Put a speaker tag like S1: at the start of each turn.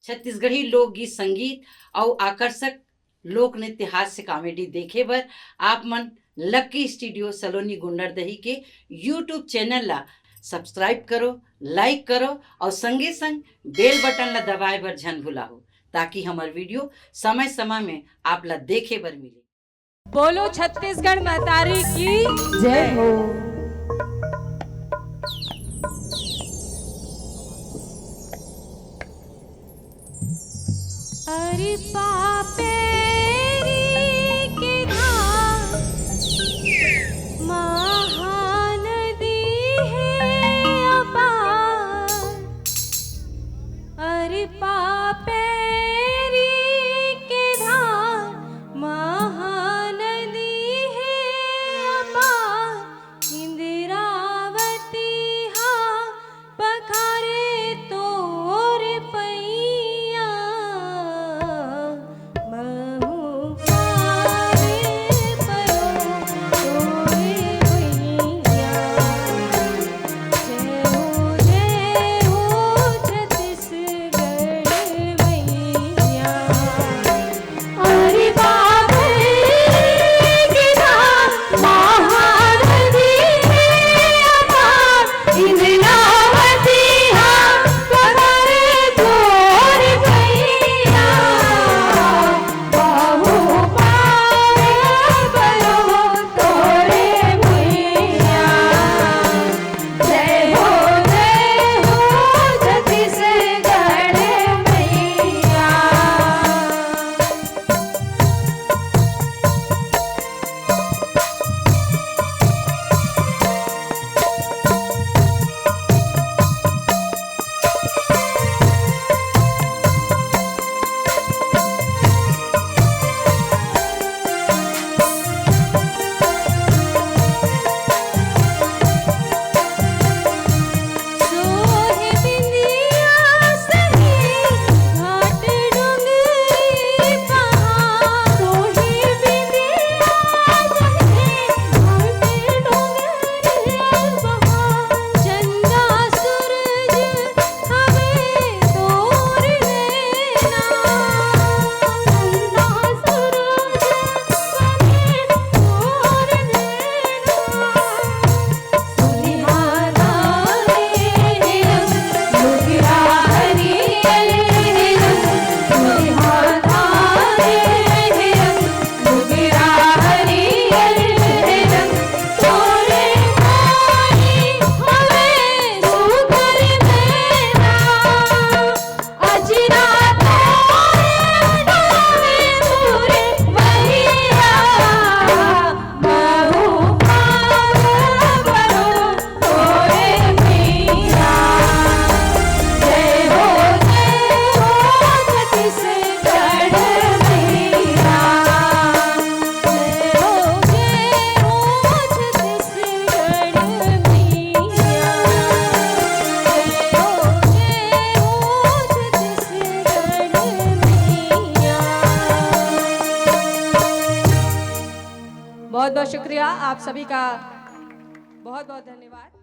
S1: छत्तीसगढ़ी लोकगीत संगीत और आकर्षक लोक नृत्य हास्य कॉमेडी देखे बर आप मन लक्की स्टूडियो सलोनी गुंडरदही के यूट्यूब चैनल ला सब्सक्राइब करो, लाइक करो और संगे संग बेल बटन ला दबाए बर झन भुलाओ ताकि हमार वीडियो समय समय में आप ला देखे बर मिले।
S2: बोलो छत्तीसगढ़ महतारी की जय हो। अरे पापेरी के धाम महानदी है अपार। अरे पापेरी के धाम महानदी है अपार। इंदिरावती हा पखारे तोर पैया। महू पारे परो तोरे भैया। जय हो छत्तीसगढ़ मैया। अरे बाबे की धाम महानदी है अपार। इंदिरावती हा पखारे तोर भैया। महू पारे परो तोरे भैया। जय हो छत्तीसगढ़ मैया। सोहे बिंदिया सही घाट डोंगरी पहाड़। सोहे बिंदिया सही घाट डोंगरी पहाड़। चंदा सूरज हवे तोर नैना। चंदा सूरज हवे तोर नैना। सुनिहारा रे रंग मुगरा हरियर रंग। सुनिहारा रे रंग मुगरा हरियर रंग। तोरे माई हवे सुघर मैना। अजरा तोरे डाले मोरे भैया। महू पार परो तोरे भैया। जय हो छत्तीसगढ़ मैया। जय हो छत्तीसगढ़ मैया। जय हो छत्तीसगढ़ मैया। बहुत बहुत शुक्रिया आप सभी का। बहुत बहुत धन्यवाद।